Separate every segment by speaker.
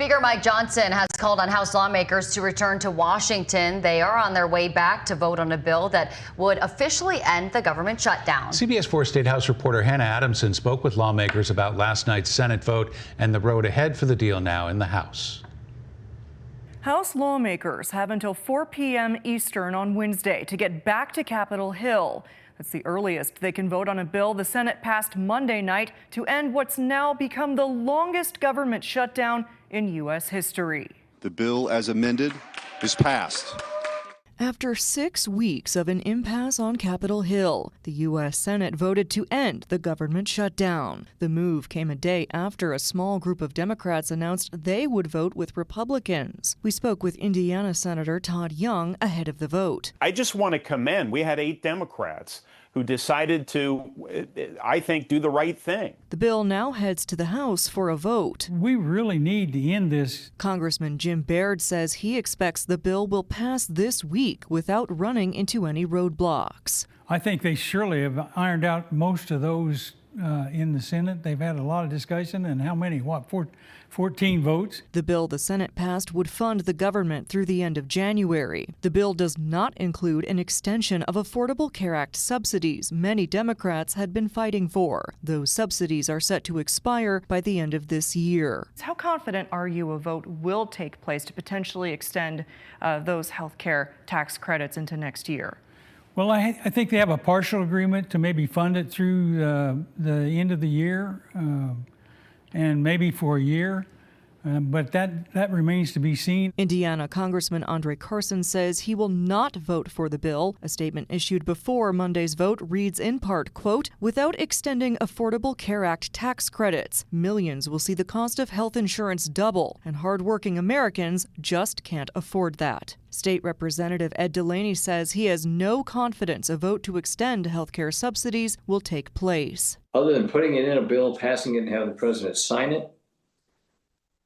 Speaker 1: Speaker Mike Johnson has called on House lawmakers to return to Washington. They are on their way back to vote on a bill that would officially end the government shutdown.
Speaker 2: CBS 4 State House reporter Hannah Adamson spoke with lawmakers about last night's Senate vote and the road ahead for the deal now in the House.
Speaker 3: House lawmakers have until 4 p.m. Eastern on Wednesday to get back to Capitol Hill. That's the earliest they can vote on a bill the Senate passed Monday night to end what's now become the longest government shutdown in U.S. history.
Speaker 4: The bill as amended is passed.
Speaker 3: After 6 weeks of an impasse on Capitol Hill, the U.S. Senate voted to end the government shutdown. The move came a day after a small group of Democrats announced they would vote with Republicans. We spoke with Indiana Senator Todd Young ahead of the vote.
Speaker 5: I just want to commend, we had 8 Democrats who decided to, I think, do the right thing.
Speaker 3: The bill now heads to the House for a vote.
Speaker 6: We really need to end this.
Speaker 3: Congressman Jim Baird says he expects the bill will pass this week without running into any roadblocks.
Speaker 6: I think they surely have ironed out most of those in the Senate. They've had a lot of discussion, and how many? 14 votes?
Speaker 3: The bill the Senate passed would fund the government through the end of January. The bill does not include an extension of Affordable Care Act subsidies many Democrats had been fighting for. Those subsidies are set to expire by the end of this year. How confident are you a vote will take place to potentially extend those health care tax credits into next year?
Speaker 6: Well, I think they have a partial agreement to maybe fund it through the end of the year and maybe for a year. But that remains to be seen.
Speaker 3: Indiana Congressman Andre Carson says he will not vote for the bill. A statement issued before Monday's vote reads in part, quote, "Without extending Affordable Care Act tax credits, millions will see the cost of health insurance double, and hardworking Americans just can't afford that." State Representative Ed Delaney says he has no confidence a vote to extend health care subsidies will take place.
Speaker 7: Other than putting it in a bill, passing it, and having the president sign it,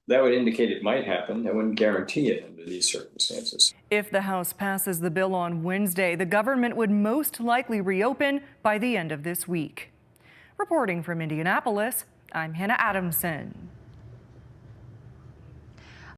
Speaker 7: that would indicate it might happen. That wouldn't guarantee it under these circumstances.
Speaker 3: If the House passes the bill on Wednesday, the government would most likely reopen by the end of this week. Reporting from Indianapolis, I'm Hannah Adamson.